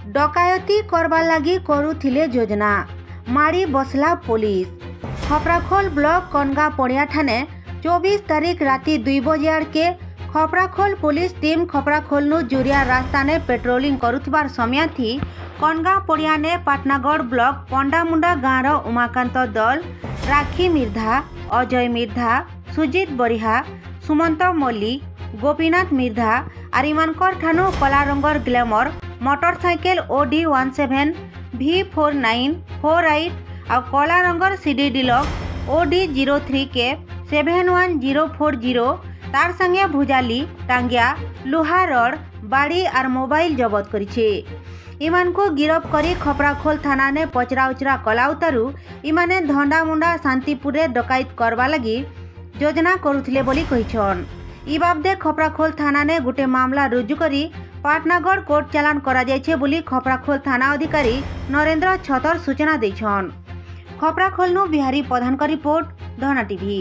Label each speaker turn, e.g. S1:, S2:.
S1: डकायती करबार लगी करुथिले योजना माड़ी बसला पुलिस। खपराखोल ब्लॉक कनगा पड़िया ठाने 24 तारीख राति 2 बजे आड़ के खपराखोल पुलिस टीम खपराखोल जुरिया रास्ता ने पेट्रोलिंग करुथिबार समय थी कनगा पड़िया ने पाटनागढ़ ब्लॉक पंडामुंडा गाँव उमाकांत दल, राखी मिर्धा, अजय मिर्धा, सुजीत बरिहा, सुमंत मल्लिक, गोपीनाथ मिर्धा आरिमानकर ठानु कला रंगर ग्लैमर मोटरसाइकेल OD 17 V4948 और कला रंगर CD डिलक्स OD 03 के 71040 तार संगे भुजाली टांगिया लुहा रड बाड़ी और मोबाइल जबत करिछे। इमान को गिरफ करी खपराखोल थाना ने पचरा उचरा कलाउतारू इमाने धंडा मुंडा शांतिपुर डकायत करवा लगी योजना करुथिले बोली कहिछन। इ बाबदे खपराखोल थाना ने गुटे मामला रुजु करी पाटनागढ़ कोर्ट चालान करा जायछे बोली खपराखोल थाना अधिकारी नरेंद्र छतर सूचना दैछन। खपराखोल बिहारी प्रधान का रिपोर्ट, धना टीवी।